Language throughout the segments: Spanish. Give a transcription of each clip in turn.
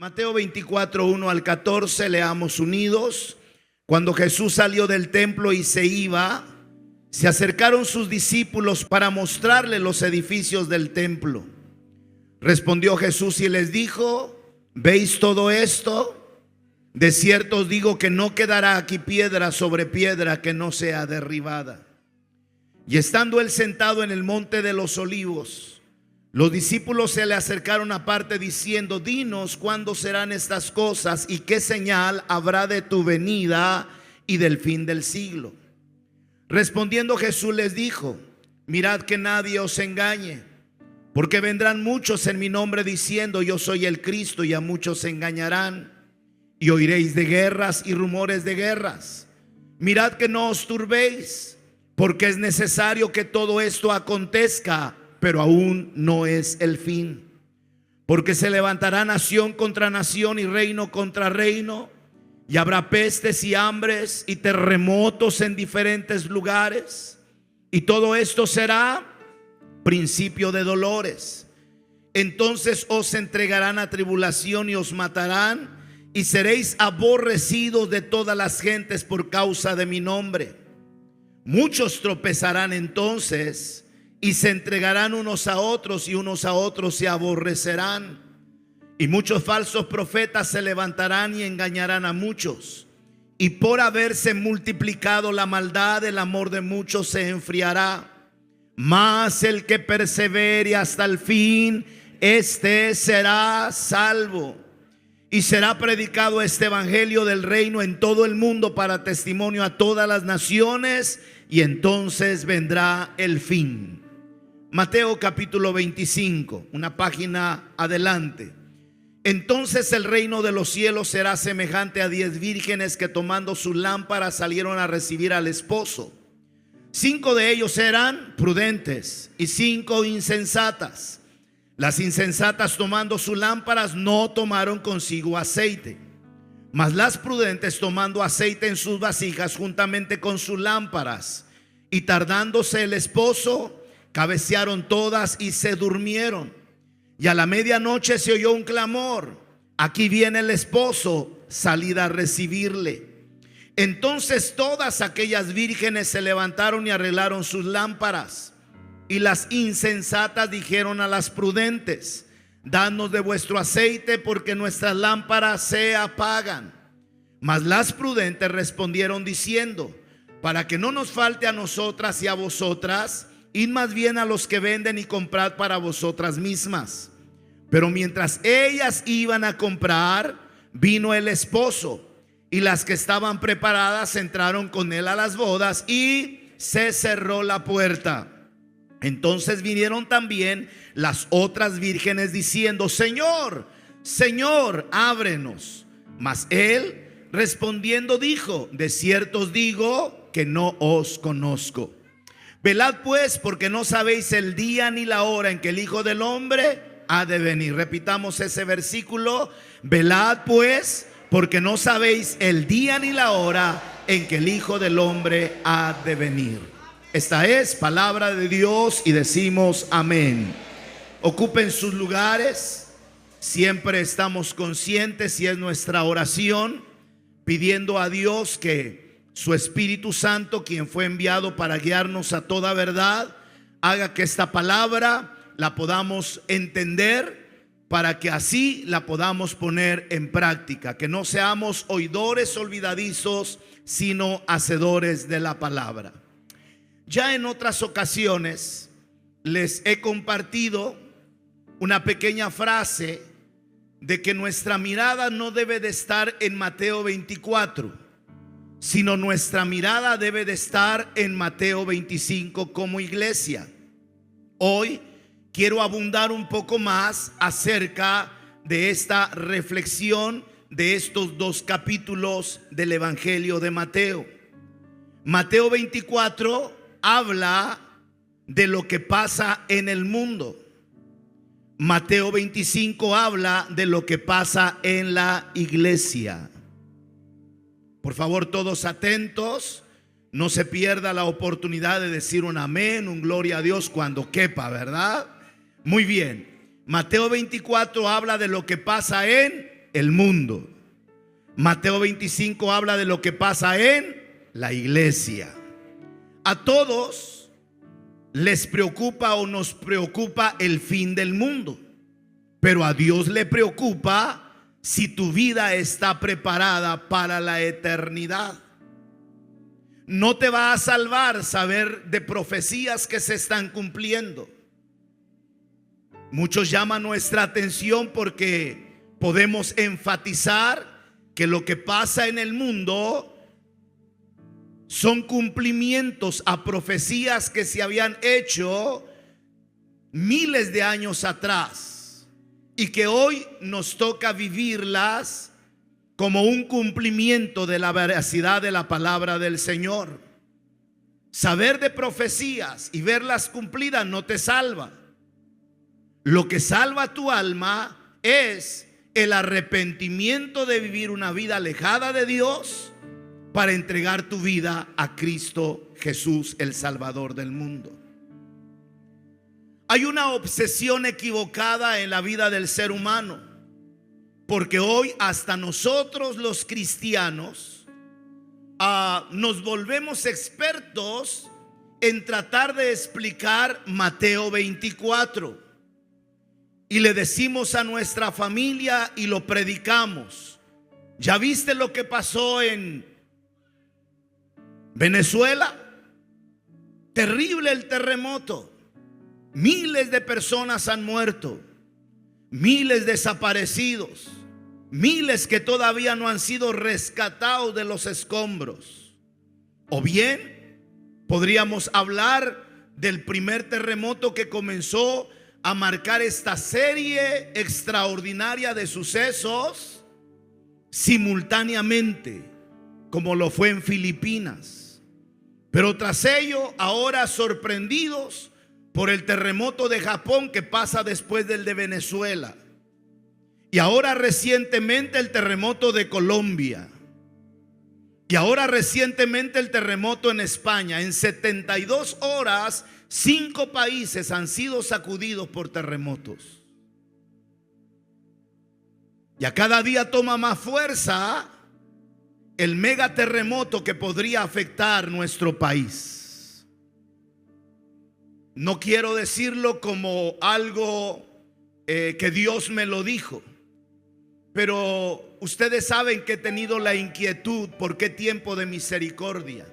Mateo 24, 1 al 14, leamos unidos. Cuando Jesús salió del templo y se iba, se acercaron sus discípulos para mostrarle los edificios del templo. Respondió Jesús y les dijo: ¿veis todo esto? De cierto os digo que no quedará aquí piedra sobre piedra que no sea derribada. Y estando él sentado en el monte de los olivos, los discípulos se le acercaron aparte diciendo: dinos cuándo serán estas cosas y qué señal habrá de tu venida y del fin del siglo. Respondiendo Jesús les dijo: mirad que nadie os engañe, porque vendrán muchos en mi nombre diciendo: yo soy el Cristo, y a muchos se engañarán. Y oiréis de guerras y rumores de guerras. Mirad que no os turbéis, porque es necesario que todo esto acontezca, pero aún no es el fin. Porque se levantará nación contra nación y reino contra reino, y habrá pestes y hambres y terremotos en diferentes lugares. Y todo esto será principio de dolores. Entonces os entregarán a tribulación y os matarán, y seréis aborrecidos de todas las gentes por causa de mi nombre. Muchos tropezarán entonces y se entregarán unos a otros, y unos a otros se aborrecerán. Y muchos falsos profetas se levantarán y engañarán a muchos. Y por haberse multiplicado la maldad, el amor de muchos se enfriará. Mas el que persevere hasta el fin, este será salvo. Y será predicado este evangelio del reino en todo el mundo para testimonio a todas las naciones, y entonces vendrá el fin. Mateo capítulo 25, una página adelante. Entonces el reino de los cielos será semejante a 10 vírgenes que tomando sus lámparas salieron a recibir al esposo. 5 de ellos eran prudentes y 5 insensatas. Las insensatas, tomando sus lámparas, no tomaron consigo aceite, mas las prudentes, tomando aceite en sus vasijas juntamente con sus lámparas. Y tardándose el esposo, cabecearon todas y se durmieron. Y a la medianoche se oyó un clamor: aquí viene el esposo, salid a recibirle. Entonces todas aquellas vírgenes se levantaron y arreglaron sus lámparas. Y las insensatas dijeron a las prudentes: danos de vuestro aceite, porque nuestras lámparas se apagan. Mas las prudentes respondieron diciendo: para que no nos falte a nosotras y a vosotras, id más bien a los que venden y comprad para vosotras mismas. Pero mientras ellas iban a comprar, vino el esposo, y las que estaban preparadas entraron con él a las bodas, y se cerró la puerta. Entonces vinieron también las otras vírgenes diciendo: Señor, Señor, ábrenos. Mas él respondiendo dijo: de cierto os digo que no os conozco. Velad pues, porque no sabéis el día ni la hora en que el Hijo del Hombre ha de venir. Repitamos ese versículo: velad pues, porque no sabéis el día ni la hora en que el Hijo del Hombre ha de venir. Esta es palabra de Dios y decimos amén. Ocupen sus lugares. Siempre estamos conscientes, y es nuestra oración, pidiendo a Dios que su Espíritu Santo, quien fue enviado para guiarnos a toda verdad, haga que esta palabra la podamos entender, para que así la podamos poner en práctica. Que no seamos oidores olvidadizos, sino hacedores de la palabra. Ya en otras ocasiones les he compartido una pequeña frase de que nuestra mirada no debe de estar en Mateo 24, sino nuestra mirada debe de estar en Mateo 25 como iglesia. Hoy quiero abundar un poco más acerca de esta reflexión de estos 2 capítulos del Evangelio de Mateo. Mateo 24 habla de lo que pasa en el mundo. Mateo 25 habla de lo que pasa en la iglesia. Por favor, todos atentos. No se pierda la oportunidad de decir un amén, un gloria a Dios cuando quepa, ¿verdad? Muy bien. Mateo 24 habla de lo que pasa en el mundo. Mateo 25 habla de lo que pasa en la iglesia. A todos les preocupa o nos preocupa el fin del mundo, pero a Dios le preocupa si tu vida está preparada para la eternidad. No te va a salvar saber de profecías que se están cumpliendo. Muchos llaman nuestra atención porque podemos enfatizar que lo que pasa en el mundo son cumplimientos a profecías que se habían hecho miles de años atrás y que hoy nos toca vivirlas como un cumplimiento de la veracidad de la palabra del Señor. Saber de profecías y verlas cumplidas no te salva. Lo que salva tu alma es el arrepentimiento de vivir una vida alejada de Dios para entregar tu vida a Cristo Jesús, el Salvador del mundo. Hay una obsesión equivocada en la vida del ser humano, porque hoy hasta nosotros los cristianos nos volvemos expertos en tratar de explicar Mateo 24. Y le decimos a nuestra familia y lo predicamos. ¿Ya viste lo que pasó en Venezuela? Terrible el terremoto. Miles de personas han muerto. Miles desaparecidos. Miles que todavía no han sido rescatados de los escombros. O bien podríamos hablar del primer terremoto que comenzó a marcar esta serie extraordinaria de sucesos simultáneamente, como lo fue en Filipinas. Pero tras ello, ahora sorprendidos por el terremoto de Japón que pasa después del de Venezuela. Y ahora recientemente el terremoto de Colombia. Y ahora recientemente el terremoto en España. En 72 horas 5 países han sido sacudidos por terremotos. Y a cada día toma más fuerza el megaterremoto que podría afectar nuestro país. No quiero decirlo como algo que Dios me lo dijo, pero ustedes saben que he tenido la inquietud: ¿por qué tiempo de misericordia?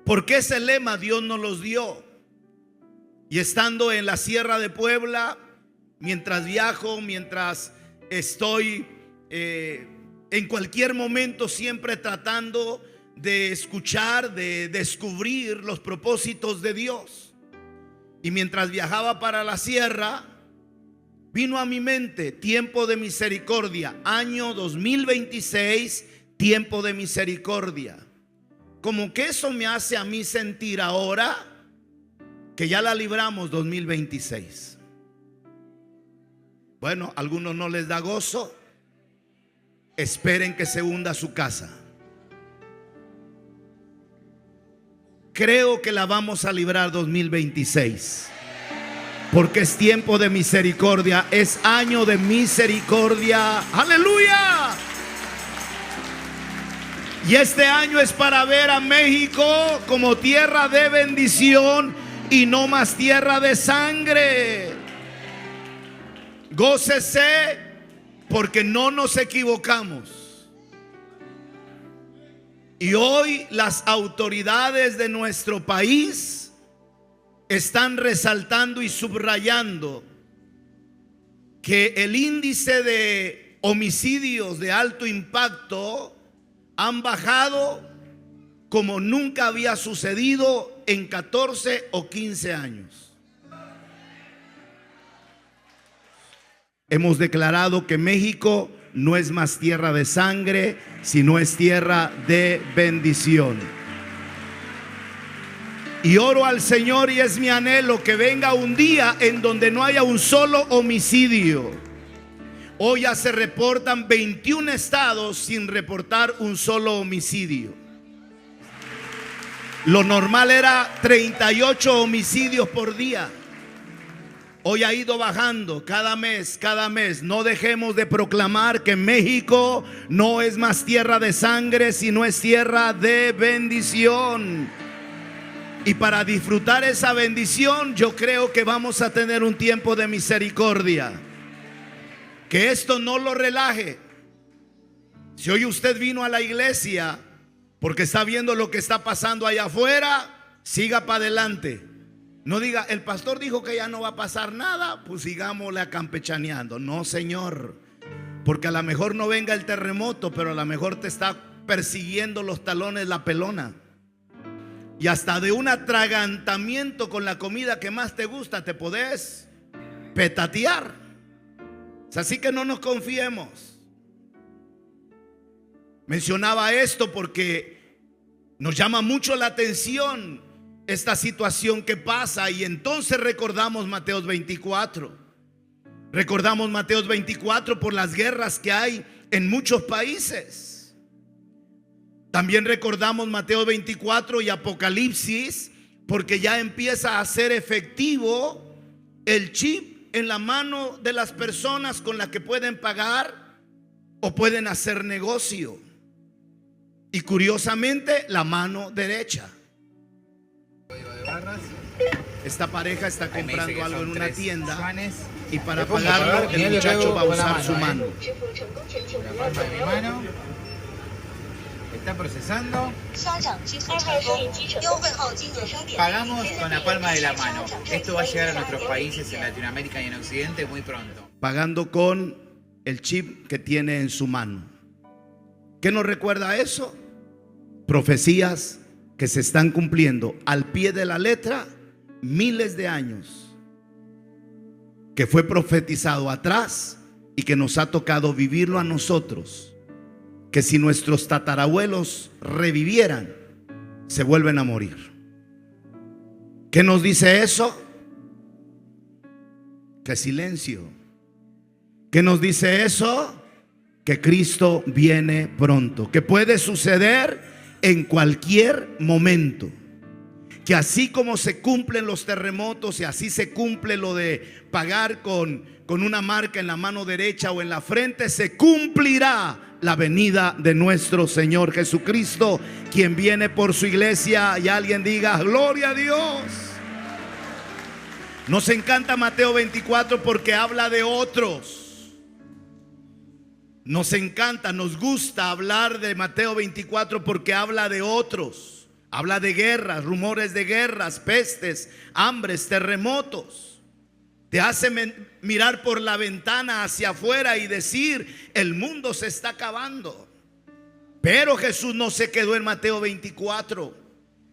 Porque ese lema Dios nos los dio. Y estando en la Sierra de Puebla, mientras viajo, mientras estoy en cualquier momento, siempre tratando de escuchar, de descubrir los propósitos de Dios. Y mientras viajaba para la sierra, vino a mi mente tiempo de misericordia, año 2026, tiempo de misericordia. Como que eso me hace a mí sentir ahora que ya la libramos 2026. Bueno, a algunos no les da gozo. Esperen que se hunda su casa. Creo que la vamos a librar 2026, porque es tiempo de misericordia, es año de misericordia. ¡Aleluya! Y este año es para ver a México como tierra de bendición y no más tierra de sangre. Gócese porque no nos equivocamos. Y hoy las autoridades de nuestro país están resaltando y subrayando que el índice de homicidios de alto impacto han bajado como nunca había sucedido en 14 o 15 años. Hemos declarado que México no es más tierra de sangre, sino es tierra de bendición. Y oro al Señor, y es mi anhelo que venga un día en donde no haya un solo homicidio. Hoy ya se reportan 21 estados sin reportar un solo homicidio. Lo normal era 38 homicidios por día. Hoy ha ido bajando cada mes, cada mes. No dejemos de proclamar que México no es más tierra de sangre, sino es tierra de bendición. Y para disfrutar esa bendición, yo creo que vamos a tener un tiempo de misericordia. Que esto no lo relaje. Si hoy usted vino a la iglesia porque está viendo lo que está pasando allá afuera, siga para adelante. No diga, el pastor dijo que ya no va a pasar nada, pues sigámosle acampechaneando. No, señor, porque a lo mejor no venga el terremoto, pero a lo mejor te está persiguiendo los talones la pelona. Y hasta de un atragantamiento con la comida que más te gusta te podés petatear. Así que no nos confiemos. Mencionaba esto porque nos llama mucho la atención esta situación que pasa, y entonces recordamos Mateo 24. Recordamos Mateo 24 por las guerras que hay en muchos países. También recordamos Mateo 24 y Apocalipsis porque ya empieza a ser efectivo el chip en la mano de las personas con las que pueden pagar o pueden hacer negocio. Y curiosamente, la mano derecha. Esta pareja está comprando algo en una tienda y para pagarlo el muchacho va a usar su mano. La palma de mi mano. Está procesando. Pagamos con la palma de la mano. Esto va a llegar a nuestros países en Latinoamérica y en Occidente muy pronto. Pagando con el chip que tiene en su mano. ¿Qué nos recuerda eso? Profecías que se están cumpliendo al pie de la letra, miles de años, que fue profetizado atrás y que nos ha tocado vivirlo a nosotros. Que si nuestros tatarabuelos revivieran, se vuelven a morir. ¿Qué nos dice eso? Que silencio. ¿Qué nos dice eso? Que Cristo viene pronto, que puede suceder en cualquier momento. Que así como se cumplen los terremotos y así se cumple lo de pagar con una marca en la mano derecha o en la frente, se cumplirá la venida de nuestro Señor Jesucristo, quien viene por su iglesia. Y alguien diga, gloria a Dios. Nos encanta Mateo 24 porque habla de otros. Nos encanta, nos gusta hablar de Mateo 24 porque habla de otros. Habla de guerras, rumores de guerras, pestes, hambres, terremotos. Te hace mirar por la ventana hacia afuera y decir, el mundo se está acabando. Pero Jesús no se quedó en Mateo 24.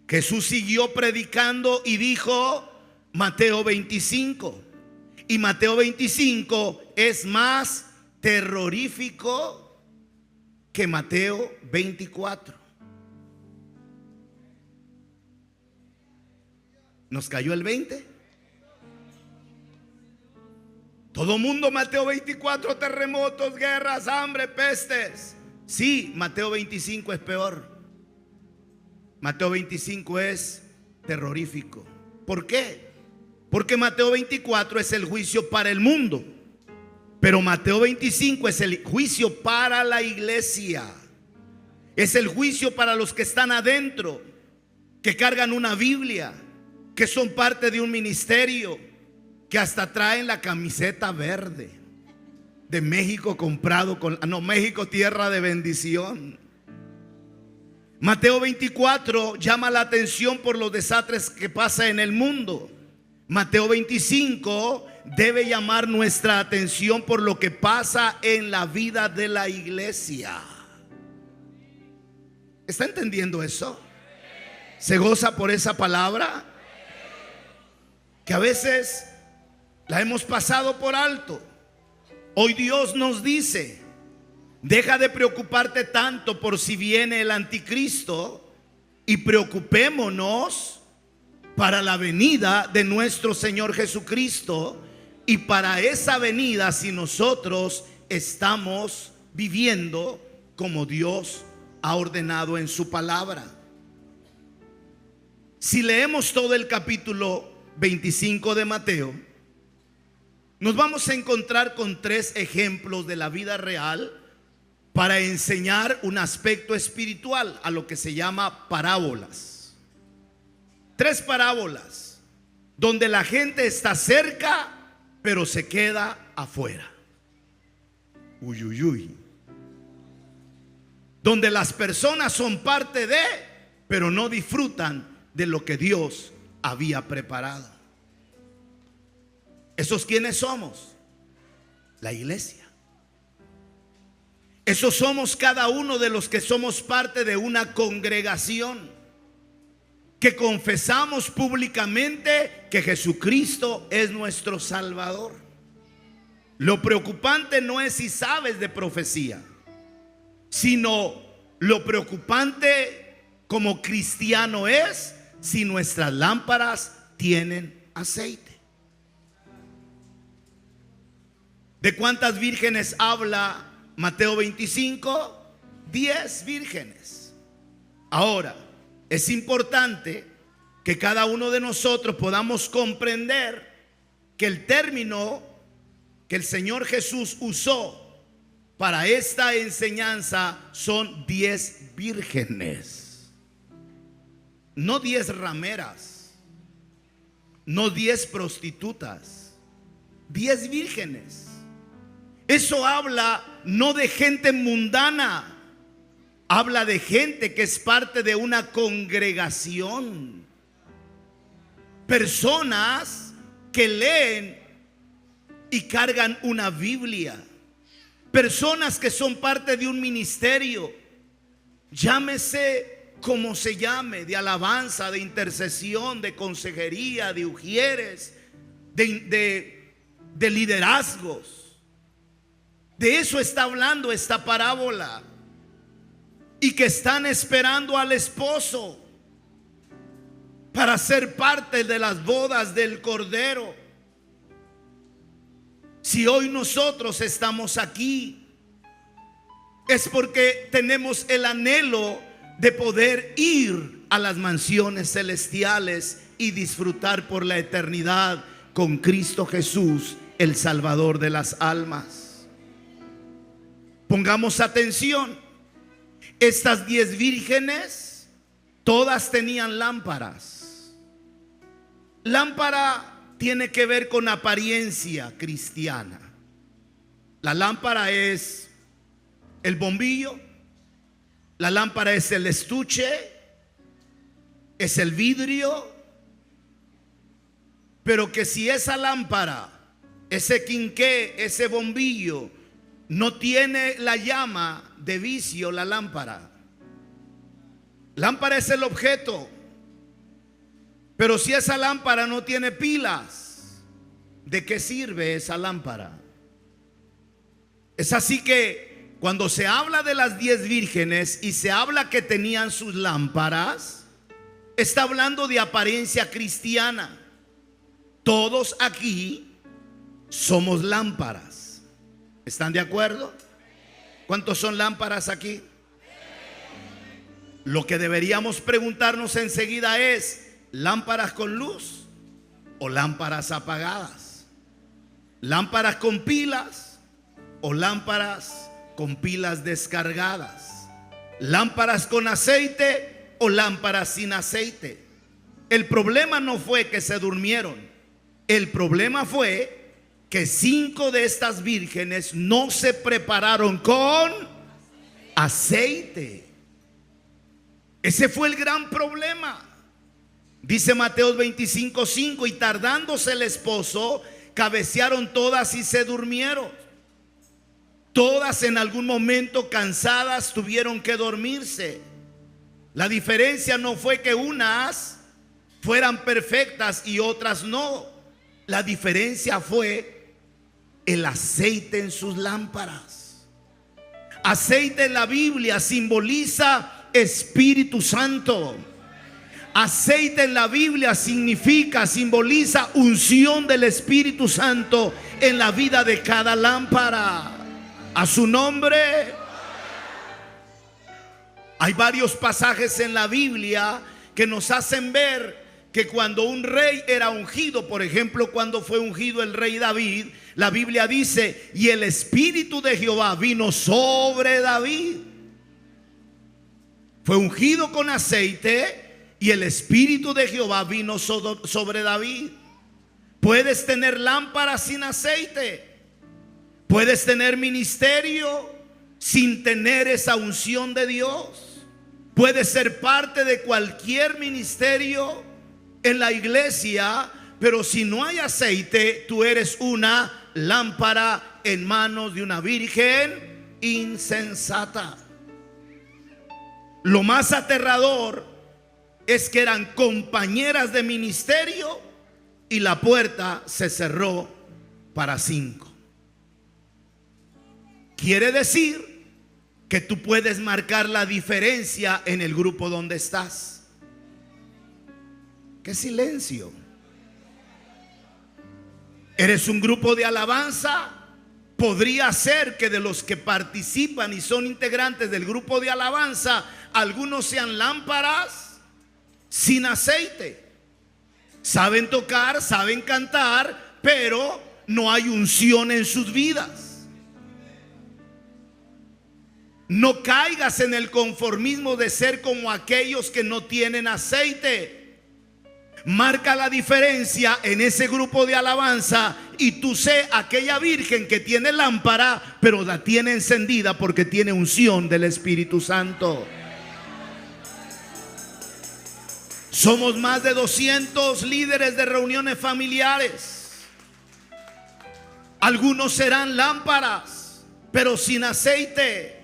Jesús siguió predicando y dijo Mateo 25. Y Mateo 25 es más terrorífico que Mateo 24. ¿Nos cayó el 20? Todo mundo Mateo 24, terremotos, guerras, hambre, pestes. Sí, Mateo 25 es peor. Mateo 25 es terrorífico. ¿Por qué? Porque Mateo 24 es el juicio para el mundo, pero Mateo 25 es el juicio para la iglesia. Es el juicio para los que están adentro, que cargan una Biblia, que son parte de un ministerio, que hasta traen la camiseta verde de México comprado con, México tierra de bendición. Mateo 24 llama la atención por los desastres que pasa en el mundo. Mateo 25 debe llamar nuestra atención por lo que pasa en la vida de la iglesia. ¿Está entendiendo eso? ¿Se goza por esa palabra? Que a veces la hemos pasado por alto. Hoy Dios nos dice, deja de preocuparte tanto por si viene el anticristo y preocupémonos para la venida de nuestro Señor Jesucristo. Y para esa venida, si nosotros estamos viviendo como Dios ha ordenado en su palabra. Si leemos todo el capítulo 25 de Mateo, Nos vamos a encontrar con 3 ejemplos de la vida real para enseñar un aspecto espiritual, a lo que se llama parábolas. 3 parábolas donde la gente está cerca, pero se queda afuera. Uy, uy, uy. Donde las personas son parte de, pero no disfrutan de lo que Dios había preparado. ¿Esos quiénes somos? La iglesia. Esos somos cada uno de los que somos parte de una congregación, que confesamos públicamente que Jesucristo es nuestro Salvador. Lo preocupante no es si sabes de profecía, sino lo preocupante como cristiano es si nuestras lámparas tienen aceite. ¿De cuántas vírgenes habla Mateo 25? 10 vírgenes. Ahora, es importante que cada uno de nosotros podamos comprender que el término que el Señor Jesús usó para esta enseñanza son 10 vírgenes. No 10 rameras, no 10 prostitutas, 10 vírgenes. Eso habla no de gente mundana, habla de gente que es parte de una congregación. Personas que leen y cargan una Biblia. Personas que son parte de un ministerio, llámese como se llame, de alabanza, de intercesión, de consejería, de ujieres, de liderazgos. De eso está hablando esta parábola. Y que están esperando al esposo para ser parte de las bodas del Cordero. Si hoy nosotros estamos aquí, es porque tenemos el anhelo de poder ir a las mansiones celestiales y disfrutar por la eternidad con Cristo Jesús, el Salvador de las almas. Pongamos atención. Estas 10 vírgenes, todas tenían lámparas. Lámpara tiene que ver con apariencia cristiana. La lámpara es el bombillo, la lámpara es el estuche, es el vidrio. Pero que si esa lámpara, ese quinqué, ese bombillo no tiene la llama de vicio, la lámpara. Lámpara es el objeto. Pero si esa lámpara no tiene pilas, ¿de qué sirve esa lámpara? Es así que cuando se habla de las 10 vírgenes y se habla que tenían sus lámparas, está hablando de apariencia cristiana. Todos aquí somos lámparas. ¿Están de acuerdo? ¿Cuántos son lámparas aquí? Lo que deberíamos preguntarnos enseguida es: ¿lámparas con luz o lámparas apagadas? ¿Lámparas con pilas o lámparas con pilas descargadas? ¿Lámparas con aceite o lámparas sin aceite? El problema no fue que se durmieron. El problema fue que 5 de estas vírgenes no se prepararon con aceite. Ese fue el gran problema. Dice Mateo 25:5: y tardándose el esposo, cabecearon todas y se durmieron. Todas en algún momento cansadas tuvieron que dormirse. La diferencia no fue que unas fueran perfectas y otras no. La diferencia fue el aceite en sus lámparas. Aceite en la Biblia simboliza Espíritu Santo. Aceite en la Biblia simboliza unción del Espíritu Santo en la vida de cada lámpara. A su nombre. Hay varios pasajes en la Biblia que nos hacen ver que cuando un rey era ungido, por ejemplo, cuando fue ungido el rey David, La Biblia dice: y el Espíritu de Jehová vino sobre David. Fue ungido con aceite y el Espíritu de Jehová vino sobre David. Puedes tener lámparas sin aceite. Puedes tener ministerio sin tener esa unción de Dios. Puedes ser parte de cualquier ministerio en la iglesia, pero si no hay aceite, tú eres una lámpara en manos de una virgen insensata. Lo más aterrador es que eran compañeras de ministerio y la puerta se cerró para 5. Quiere decir que tú puedes marcar la diferencia en el grupo donde estás. ¡Qué silencio! ¿Eres un grupo de alabanza? Podría ser que de los que participan y son integrantes del grupo de alabanza, algunos sean lámparas sin aceite. Saben tocar, saben cantar, pero no hay unción en sus vidas. No caigas en el conformismo de ser como aquellos que no tienen aceite. Marca la diferencia en ese grupo de alabanza y tú sé aquella virgen que tiene lámpara, pero la tiene encendida porque tiene unción del Espíritu Santo. Somos más de 200 líderes de reuniones familiares. Algunos serán lámparas, pero sin aceite.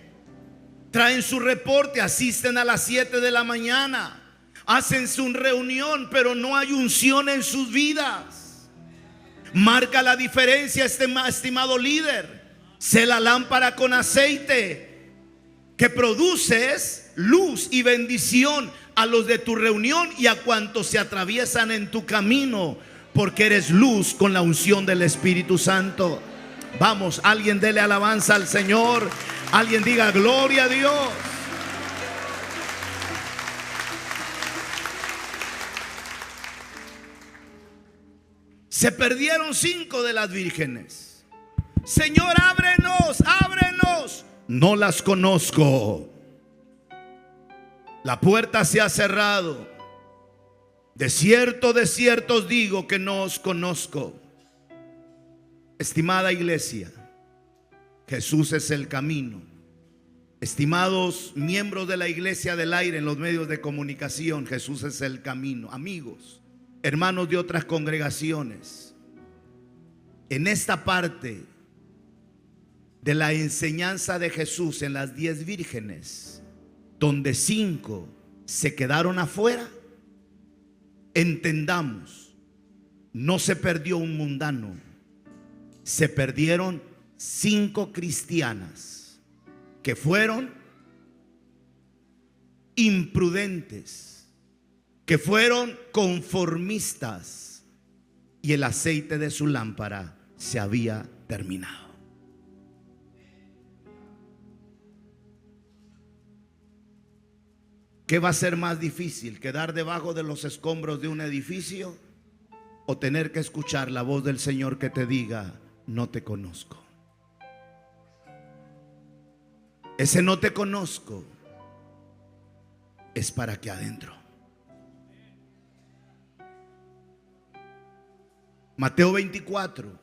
Traen su reporte, asisten a las 7 de la mañana, hacen su reunión, pero no hay unción en sus vidas. Marca la diferencia, estimado líder. Sé la lámpara con aceite que produces luz y bendición a los de tu reunión y a cuantos se atraviesan en tu camino, porque eres luz con la unción del Espíritu Santo. Vamos, alguien dele alabanza al Señor. Alguien diga gloria a Dios. Se perdieron 5 de las vírgenes. Señor, ábrenos, ábrenos. No las conozco. La puerta se ha cerrado. De cierto os digo que no os conozco. Estimada iglesia, Jesús es el camino. Estimados miembros de la Iglesia del Aire en los medios de comunicación, Jesús es el camino. Amigos, hermanos de otras congregaciones, en esta parte de la enseñanza de Jesús en las 10 vírgenes, donde 5 se quedaron afuera, entendamos, no se perdió un mundano, se perdieron 5 cristianas que fueron imprudentes, que fueron conformistas y el aceite de su lámpara se había terminado. ¿Qué va a ser más difícil? ¿Quedar debajo de los escombros de un edificio o tener que escuchar la voz del Señor que te diga: no te conozco? Ese no te conozco es para que adentro. Mateo 24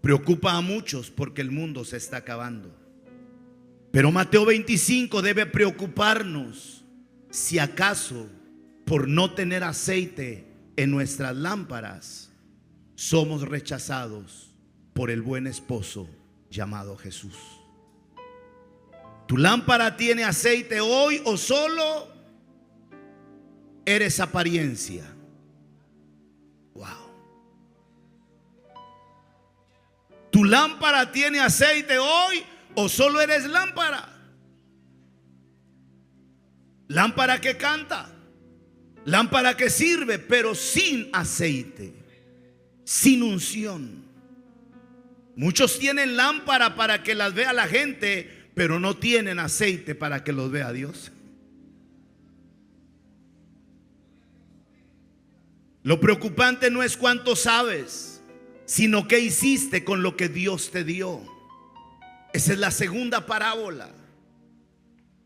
preocupa a muchos porque el mundo se está acabando. Pero Mateo 25 debe preocuparnos si acaso por no tener aceite en nuestras lámparas somos rechazados por el buen esposo llamado Jesús. ¿Tu lámpara tiene aceite hoy o solo eres apariencia? Wow. ¿Tu lámpara tiene aceite hoy o solo eres lámpara? Lámpara que canta, lámpara que sirve, pero sin aceite, sin unción. Muchos tienen lámpara para que las vea la gente, pero no tienen aceite para que los vea Dios. Lo preocupante no es cuánto sabes, sino qué hiciste con lo que Dios te dio. Esa es la segunda parábola.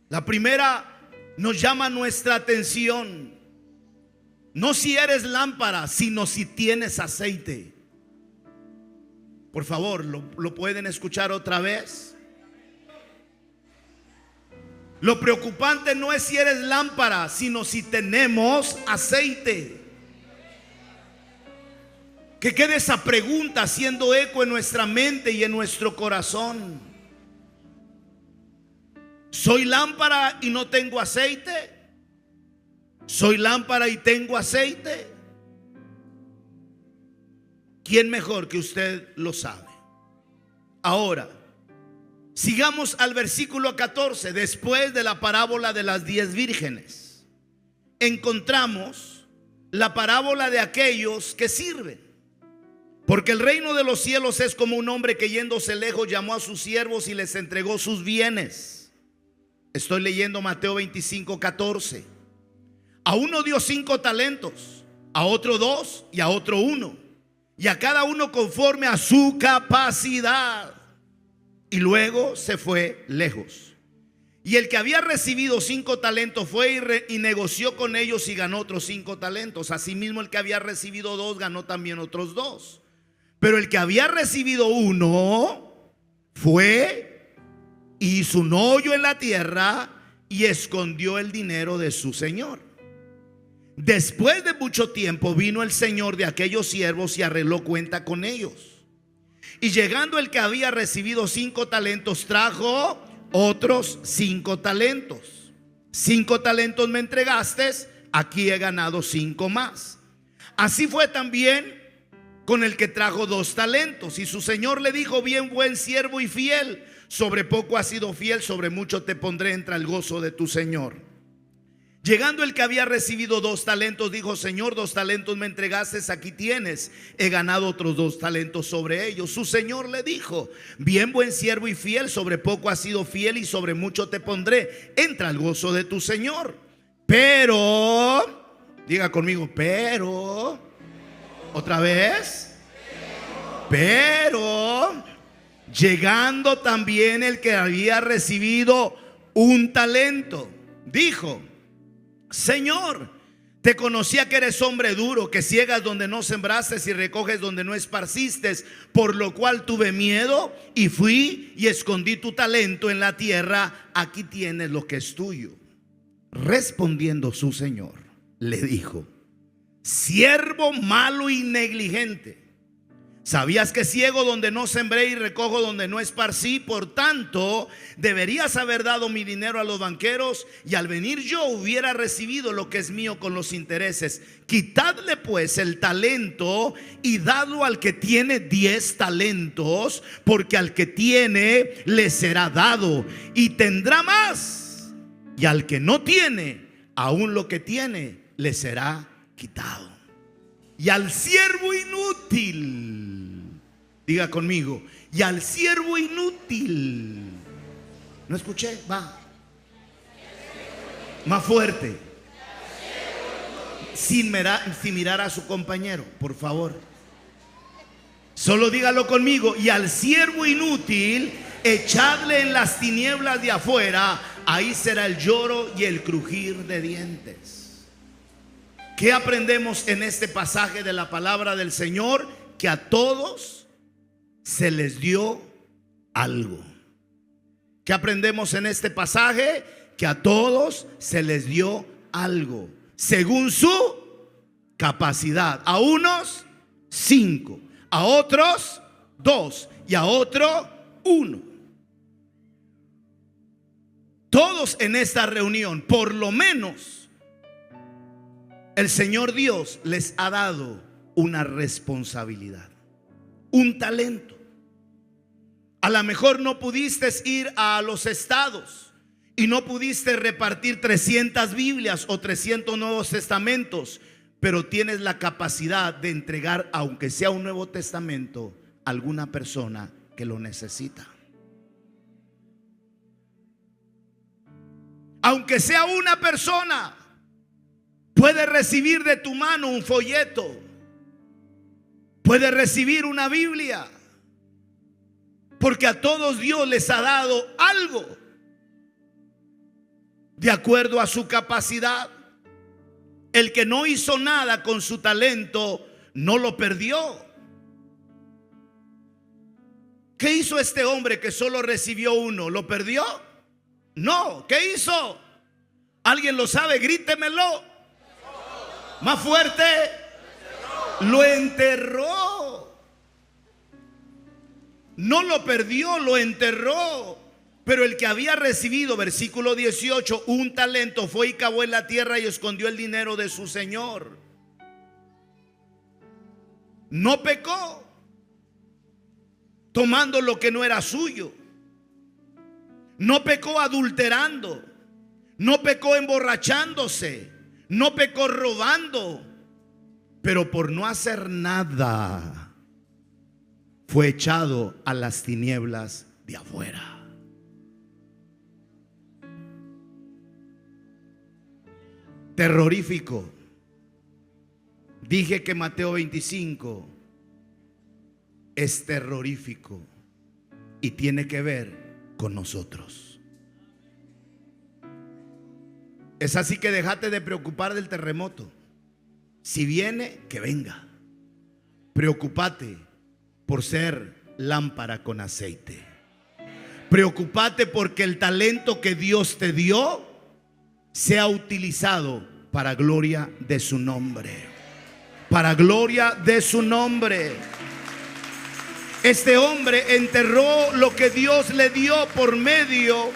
La primera nos llama nuestra atención, no si eres lámpara, sino si tienes aceite. Por favor, ¿lo pueden escuchar otra vez? Lo preocupante no es si eres lámpara, sino si tenemos aceite. Que quede esa pregunta haciendo eco en nuestra mente y en nuestro corazón. ¿Soy lámpara y no tengo aceite? ¿Soy lámpara y tengo aceite? ¿Quién mejor que usted lo sabe? Ahora, sigamos al versículo 14. Después de la parábola de las 10 vírgenes, encontramos la parábola de aquellos que sirven. Porque el reino de los cielos es como un hombre que yéndose lejos llamó a sus siervos y les entregó sus bienes. Estoy leyendo Mateo 25:14. A uno dio 5 talentos, a otro 2 y a otro 1, y a cada uno conforme a su capacidad. Y luego se fue lejos. Y el que había recibido 5 talentos fue y negoció con ellos y ganó otros 5 talentos. Asimismo, el que había recibido 2 ganó también otros 2. Pero el que había recibido 1 fue y hizo un hoyo en la tierra y escondió el dinero de su señor. Después de mucho tiempo vino el señor de aquellos siervos y arregló cuenta con ellos. Y llegando el que había recibido 5 talentos, trajo otros 5 talentos. 5 talentos me entregaste, aquí he ganado 5 más. Así fue también con el que trajo 2 talentos. Y su señor le dijo: bien, buen siervo y fiel, sobre poco has sido fiel, sobre mucho te pondré, entra el gozo de tu señor. Llegando el que había recibido 2 talentos, dijo: Señor, 2 talentos me entregaste, aquí tienes, he ganado otros 2 talentos sobre ellos. Su señor le dijo: bien, buen siervo y fiel, sobre poco has sido fiel y sobre mucho te pondré, entra al gozo de tu señor. Pero, diga conmigo, pero, otra vez, pero, llegando también el que había recibido 1 talento, dijo: Señor, te conocía que eres hombre duro, que ciegas donde no sembraste y recoges donde no esparciste, por lo cual tuve miedo y fui y escondí tu talento en la tierra, aquí tienes lo que es tuyo. Respondiendo su señor, le dijo: siervo malo y negligente, sabías que ciego donde no sembré y recojo donde no esparcí, por tanto deberías haber dado mi dinero a los banqueros, y al venir yo hubiera recibido lo que es mío con los intereses. Quitadle pues el talento y dadlo al que tiene 10 talentos, porque al que tiene le será dado y tendrá más, y al que no tiene, aún lo que tiene le será quitado. Y al siervo inútil, diga conmigo, y al siervo inútil, no escuché, va más fuerte, sin mirar a su compañero, por favor, solo dígalo conmigo. Y al siervo inútil echadle en las tinieblas de afuera, ahí será el lloro y el crujir de dientes. ¿Qué aprendemos en este pasaje de la palabra del Señor? Que a todos se les dio algo. ¿Qué aprendemos en este pasaje? Que a todos se les dio algo, según su capacidad. A unos 5, a otros 2 y a otro 1. Todos en esta reunión, por lo menos, el Señor Dios les ha dado una responsabilidad, un talento. A lo mejor no pudiste ir a los estados y no pudiste repartir 300 Biblias o 300 Nuevos Testamentos, pero tienes la capacidad de entregar, aunque sea un Nuevo Testamento, a alguna persona que lo necesita. Aunque sea una persona. Puedes recibir de tu mano un folleto. Puedes recibir una Biblia. Porque a todos Dios les ha dado algo de acuerdo a su capacidad. El que no hizo nada con su talento no lo perdió. ¿Qué hizo este hombre que solo recibió uno? ¿Lo perdió? No. ¿Qué hizo? ¿Alguien lo sabe? Grítemelo. Más fuerte. Lo enterró. No lo perdió, lo enterró. Pero el que había recibido, versículo 18, un talento, fue y cavó en la tierra y escondió el dinero de su señor. No pecó tomando lo que no era suyo. No pecó adulterando. No pecó emborrachándose. No pecó robando. Pero por no hacer nada, fue echado a las tinieblas de afuera. Terrorífico. Dije que Mateo 25 es terrorífico y tiene que ver con nosotros. Es así que déjate de preocupar del terremoto. Si viene, que venga. Preocúpate por ser lámpara con aceite. Preocúpate porque el talento que Dios te dio sea utilizado para gloria de su nombre. Para gloria de su nombre. Este hombre enterró lo que Dios le dio por medio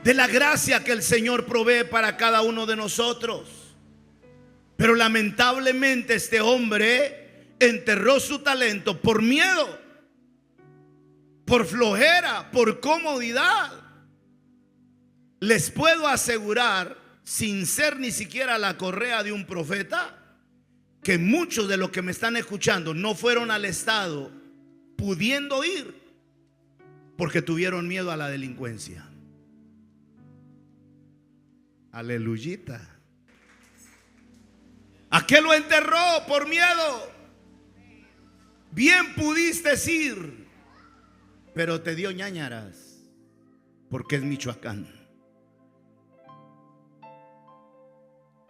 de la gracia que el Señor provee para cada uno de nosotros. Pero lamentablemente este hombre enterró su talento por miedo, por flojera, por comodidad. Les puedo asegurar, sin ser ni siquiera la correa de un profeta, que muchos de los que me están escuchando no fueron al estado pudiendo ir porque tuvieron miedo a la delincuencia. Aleluyita. ¿A qué lo enterró? Por miedo. Bien pudiste ir, pero te dio ñañaras porque es Michoacán.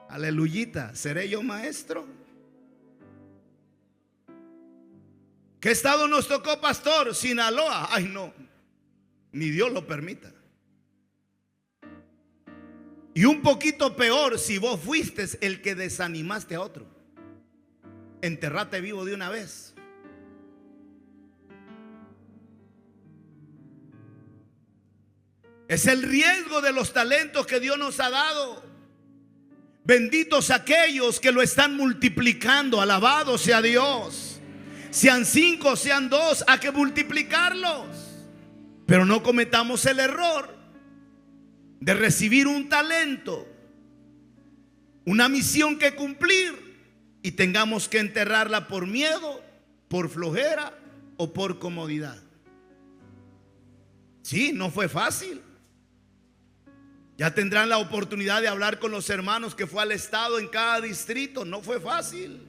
Aleluyita. ¿Seré yo maestro? ¿Qué estado nos tocó, pastor? Sinaloa. Ay, no, ni Dios lo permita. Y un poquito peor si vos fuiste el que desanimaste a otro. Enterrate vivo de una vez. Es el riesgo de los talentos que Dios nos ha dado. Benditos aquellos que lo están multiplicando. Alabado sea Dios. Sean 5, sean 2, hay que multiplicarlos. Pero no cometamos el error de recibir un talento, una misión que cumplir, y tengamos que enterrarla por miedo, por flojera o por comodidad. Sí, no fue fácil. Ya tendrán la oportunidad de hablar con los hermanos que fue al estado en cada distrito. No fue fácil.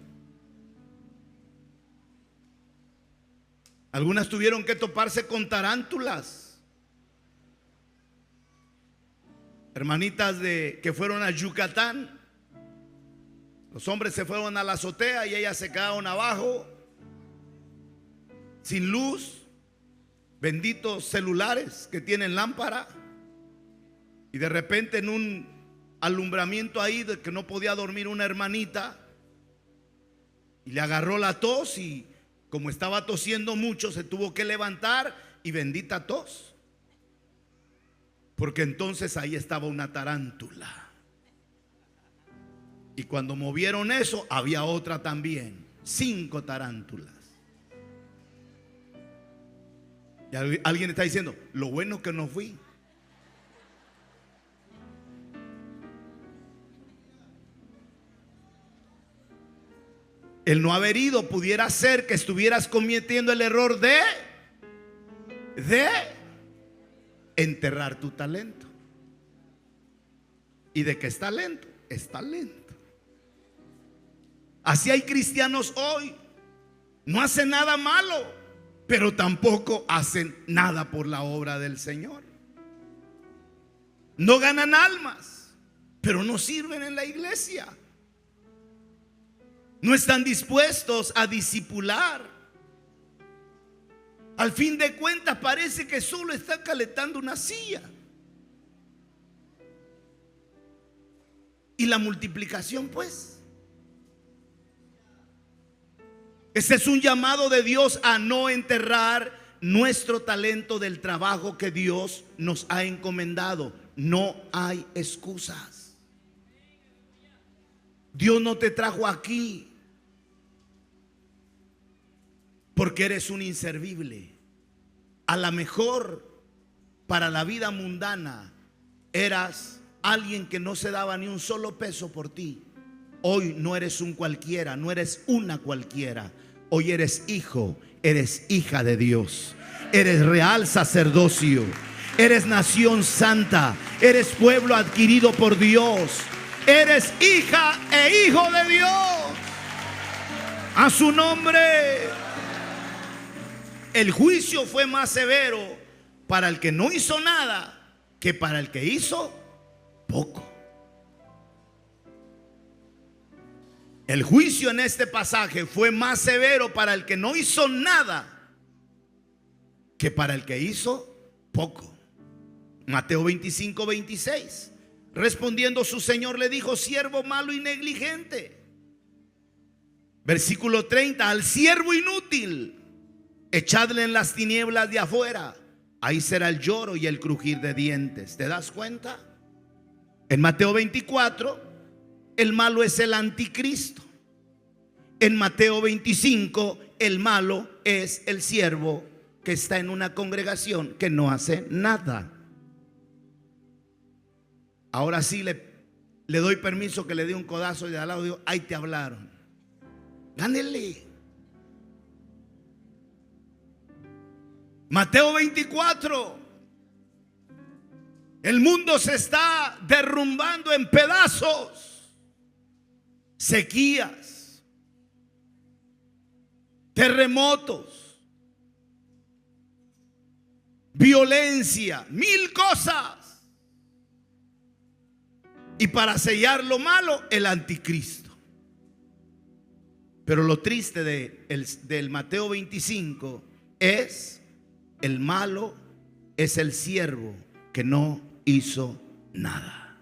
Algunas tuvieron que toparse con tarántulas. Hermanitas que fueron a Yucatán. Los hombres se fueron a la azotea y ellas se quedaron abajo, sin luz. Benditos celulares que tienen lámpara. Y de repente en un alumbramiento ahí de que no podía dormir una hermanita, y le agarró la tos, y como estaba tosiendo mucho se tuvo que levantar, y bendita tos, porque entonces ahí estaba una tarántula. Y cuando movieron eso había otra también, 5 tarántulas. Y alguien está diciendo, lo bueno que no fui. El no haber ido pudiera ser que estuvieras cometiendo el error de enterrar tu talento. ¿Y de qué está lento? Está lento. Así hay cristianos hoy. No hacen nada malo, pero tampoco hacen nada por la obra del Señor. No ganan almas, pero no sirven en la iglesia. No están dispuestos a discipular. Al fin de cuentas parece que solo están calentando una silla. Y la multiplicación, pues. Ese es un llamado de Dios a no enterrar nuestro talento del trabajo que Dios nos ha encomendado. No hay excusas. Dios no te trajo aquí porque eres un inservible. A lo mejor para la vida mundana eras alguien que no se daba ni un solo peso por ti. Hoy no eres un cualquiera, no eres una cualquiera. Hoy eres hijo, eres hija de Dios. Eres real sacerdocio. Eres nación santa. Eres pueblo adquirido por Dios. Eres hija e hijo de Dios. A su nombre. El juicio fue más severo para el que no hizo nada que para el que hizo poco. El juicio en este pasaje fue más severo para el que no hizo nada que para el que hizo poco. Mateo 25, 26. Respondiendo su señor le dijo: siervo malo y negligente. Versículo 30. Al siervo inútil echadle en las tinieblas de afuera. Ahí será el lloro y el crujir de dientes. ¿Te das cuenta? En Mateo 24, el malo es el anticristo. En Mateo 25, el malo es el siervo que está en una congregación que no hace nada. Ahora sí le doy permiso que le dé un codazo y de al lado digo: ahí te hablaron. Gánele. Mateo 24. El mundo se está derrumbando en pedazos. Sequías, terremotos, violencia, mil cosas. Y para sellar lo malo, el anticristo. Pero lo triste del Mateo 25 es: el malo es el siervo que no hizo nada.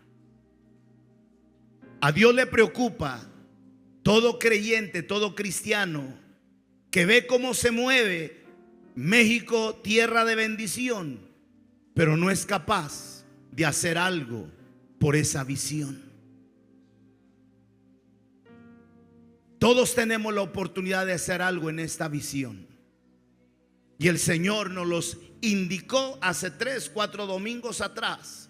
A Dios le preocupa todo creyente, todo cristiano que ve cómo se mueve México, tierra de bendición, pero no es capaz de hacer algo por esa visión. Todos tenemos la oportunidad de hacer algo en esta visión. Y el Señor nos los indicó hace 3, 4 domingos atrás.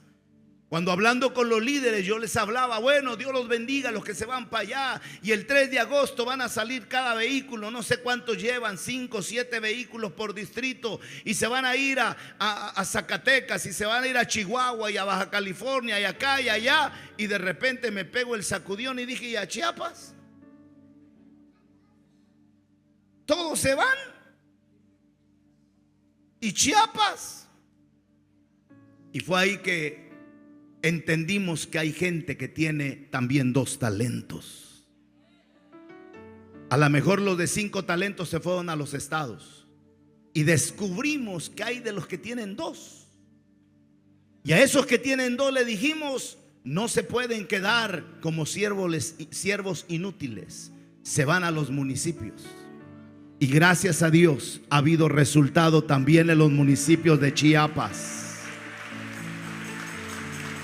Cuando hablando con los líderes yo les hablaba: bueno, Dios los bendiga a los que se van para allá. Y el 3 de agosto van a salir cada vehículo, no sé cuántos llevan, 5, 7 vehículos por distrito. Y se van a ir a Zacatecas, y se van a ir a Chihuahua y a Baja California y acá y allá. Y de repente me pego el sacudión y dije: ¿y a Chiapas? Todos se van. ¿Y Chiapas? Y fue ahí que entendimos que hay gente que tiene también 2 talentos. A lo mejor los de 5 talentos se fueron a los estados. Y descubrimos que hay de los que tienen 2. Y a esos que tienen 2 le dijimos: no se pueden quedar como siervos inútiles. Se van a los municipios. Y gracias a Dios ha habido resultado también en los municipios de Chiapas.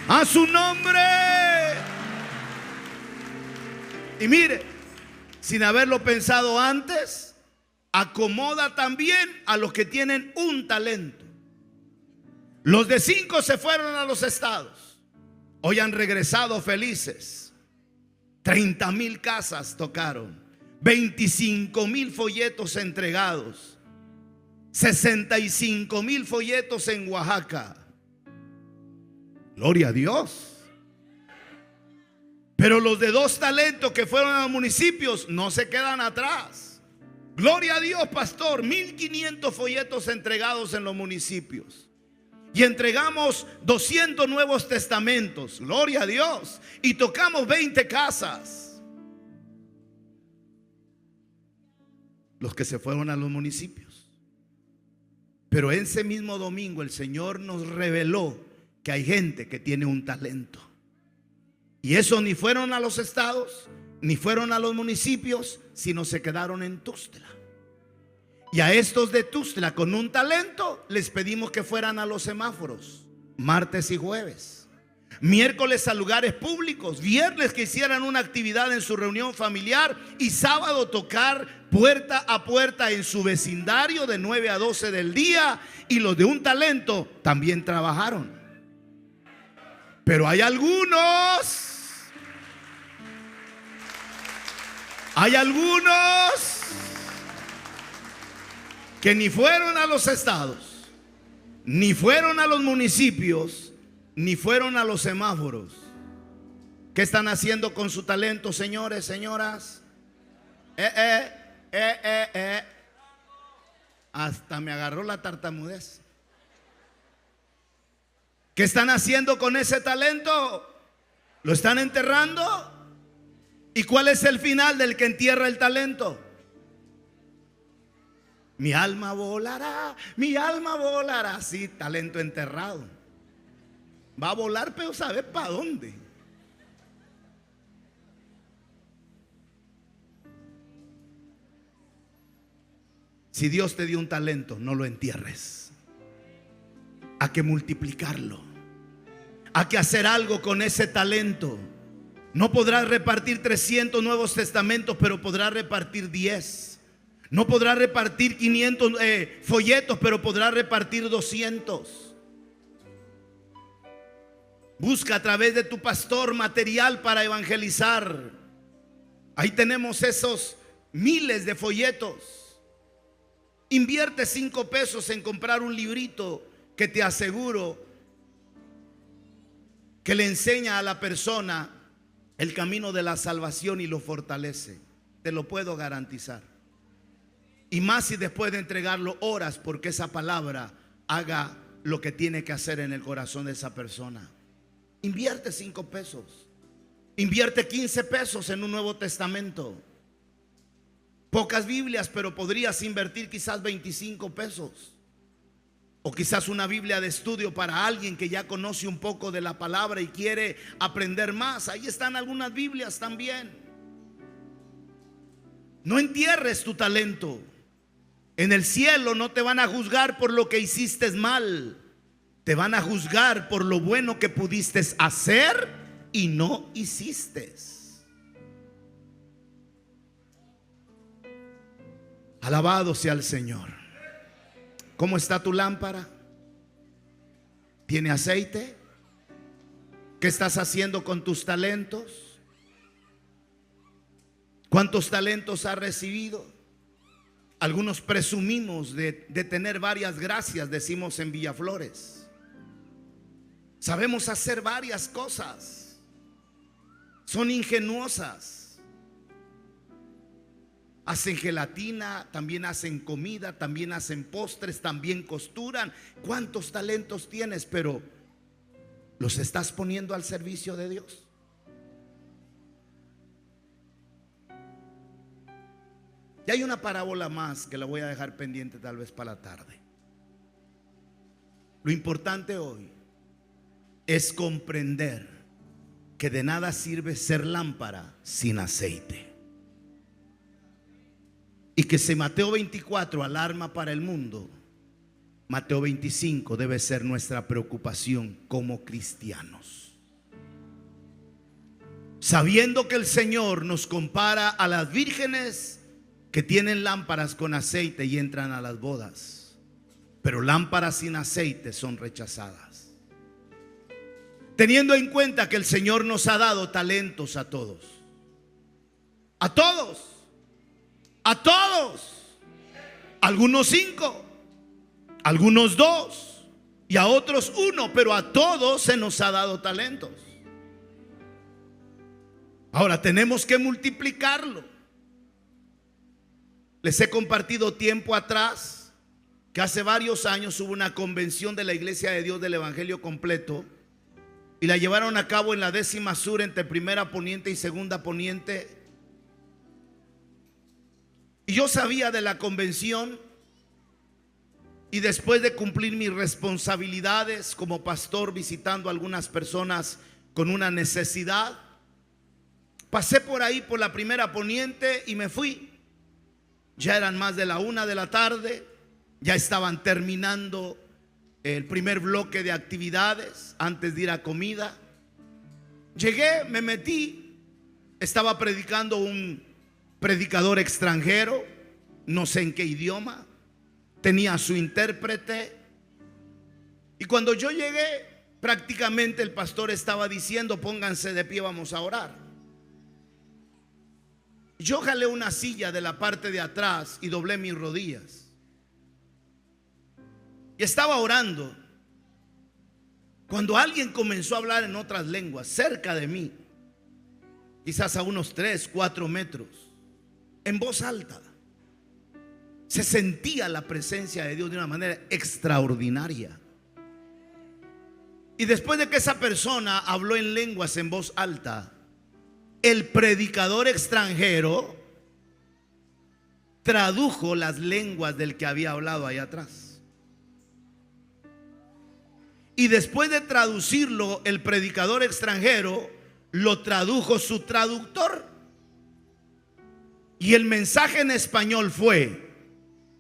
A su nombre. Y mire, sin haberlo pensado antes, acomoda también a los que tienen un talento. Los de 5 se fueron a los estados. Hoy han regresado felices. 30,000 casas tocaron. 25,000 folletos entregados. 65,000 folletos en Oaxaca. Gloria a Dios. Pero los de 2 talentos que fueron a los municipios no se quedan atrás. Gloria a Dios, pastor. 1500 folletos entregados en los municipios. Y entregamos 200 nuevos testamentos. Gloria a Dios. Y tocamos 20 casas. Los que se fueron a los municipios. Pero ese mismo domingo el Señor nos reveló que hay gente que tiene un talento. Y esos ni fueron a los estados, ni fueron a los municipios, sino se quedaron en Tuxtla. Y a estos de Tuxtla con un talento les pedimos que fueran a los semáforos, martes y jueves. Miércoles a lugares públicos, viernes que hicieran una actividad en su reunión familiar y sábado tocar puerta a puerta en su vecindario de 9 a 12 del día. Y los de un talento también trabajaron. Pero hay algunos que ni fueron a los estados, ni fueron a los municipios, ni fueron a los semáforos. ¿Qué están haciendo con su talento, señores, señoras? Hasta me agarró la tartamudez. ¿Qué están haciendo con ese talento? ¿Lo están enterrando? ¿Y cuál es el final del que entierra el talento? Mi alma volará, mi alma volará. Sí, talento enterrado. Va a volar, pero ¿sabe para dónde? Si Dios te dio un talento, no lo entierres. Hay que multiplicarlo. Hay que hacer algo con ese talento. No podrás repartir 300 nuevos testamentos, pero podrás repartir 10. No podrás repartir 500 folletos, pero podrás repartir 200. Busca a través de tu pastor material para evangelizar. Ahí tenemos esos miles de folletos. Invierte 5 pesos en comprar un librito que te aseguro que le enseña a la persona el camino de la salvación y lo fortalece. Te lo puedo garantizar. Y más si después de entregarlo oras porque esa palabra haga lo que tiene que hacer en el corazón de esa persona. Invierte 5 pesos. Invierte 15 pesos en un Nuevo Testamento. Pocas Biblias, pero podrías invertir quizás 25 pesos. O quizás una Biblia de estudio para alguien que ya conoce un poco de la palabra y quiere aprender más. Ahí están algunas Biblias también. No entierres tu talento. En el cielo no te van a juzgar por lo que hiciste mal. Te van a juzgar por lo bueno que pudiste hacer y no hiciste. Alabado sea el Señor. ¿Cómo está tu lámpara? ¿Tiene aceite? ¿Qué estás haciendo con tus talentos? ¿Cuántos talentos has recibido? Algunos presumimos de tener varias gracias, decimos en Villaflores. Sabemos hacer varias cosas. Son ingenuosas. Hacen gelatina, también hacen comida, también hacen postres, también costuran. ¿Cuántos talentos tienes? Pero ¿los estás poniendo al servicio de Dios? Y hay una parábola más que la voy a dejar pendiente tal vez para la tarde. Lo importante hoy es comprender que de nada sirve ser lámpara sin aceite. Y que si Mateo 24 alarma para el mundo, Mateo 25 debe ser nuestra preocupación como cristianos. Sabiendo que el Señor nos compara a las vírgenes que tienen lámparas con aceite y entran a las bodas, pero lámparas sin aceite son rechazadas. Teniendo en cuenta que el Señor nos ha dado talentos a todos. A todos. A todos. Algunos 5, algunos 2 y a otros 1, pero a todos se nos ha dado talentos. Ahora tenemos que multiplicarlo. Les he compartido tiempo atrás que hace varios años hubo una convención de la Iglesia de Dios del Evangelio Completo y la llevaron a cabo en la 10ª Sur, entre Primera Poniente y Segunda Poniente. Y yo sabía de la convención, y después de cumplir mis responsabilidades como pastor, visitando a algunas personas con una necesidad, pasé por ahí por la Primera Poniente y me fui. Ya eran más de la 1 de la tarde, ya estaban terminando el primer bloque de actividades antes de ir a comida. Llegué, me metí, estaba predicando un predicador extranjero, no sé en qué idioma, tenía a su intérprete. Y cuando yo llegué, prácticamente el pastor estaba diciendo: pónganse de pie, vamos a orar. Yo jalé una silla de la parte de atrás y doblé mis rodillas y estaba orando, cuando alguien comenzó a hablar en otras lenguas cerca de mí, quizás a unos 3, 4 metros, en voz alta. Se sentía la presencia de Dios de una manera extraordinaria. Y después de que esa persona habló en lenguas en voz alta, el predicador extranjero tradujo las lenguas del que había hablado allá atrás. Y después de traducirlo, el predicador extranjero lo tradujo su traductor. Y el mensaje en español fue: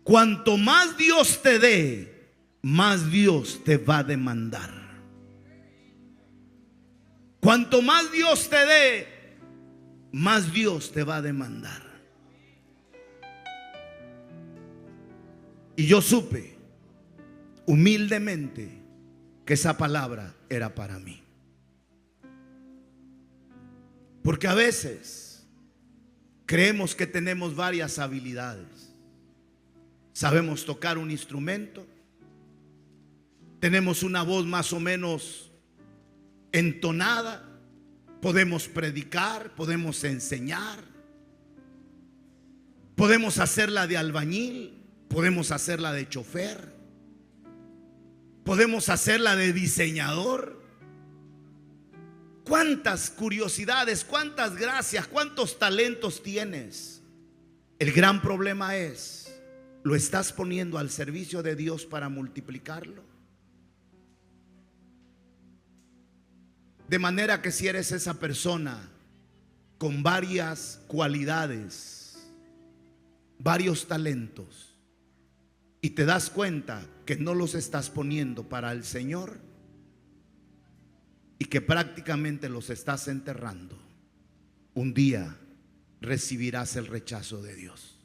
cuanto más Dios te dé, más Dios te va a demandar. Cuanto más Dios te dé, más Dios te va a demandar. Y yo supe humildemente que esa palabra era para mí. Porque a veces creemos que tenemos varias habilidades. Sabemos tocar un instrumento, tenemos una voz más o menos entonada, podemos predicar, podemos enseñar, podemos hacerla de albañil, podemos hacerla de chofer, podemos hacerla de diseñador. ¿Cuántas curiosidades, cuántas gracias, cuántos talentos tienes? El gran problema es: ¿lo estás poniendo al servicio de Dios para multiplicarlo? De manera que si eres esa persona con varias cualidades, varios talentos, y te das cuenta que no los estás poniendo para el Señor y que prácticamente los estás enterrando, un día recibirás el rechazo de Dios.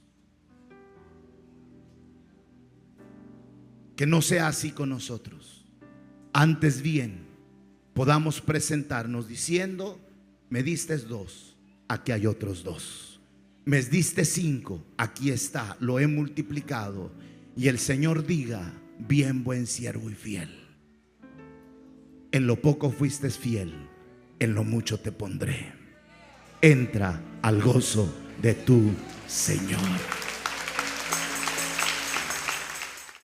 Que no sea así con nosotros. Antes bien, podamos presentarnos diciendo: me diste 2, aquí hay otros 2. Me diste 5, aquí está, lo he multiplicado. Y el Señor diga: bien, buen siervo y fiel. En lo poco fuiste fiel, en lo mucho te pondré. Entra al gozo de tu Señor.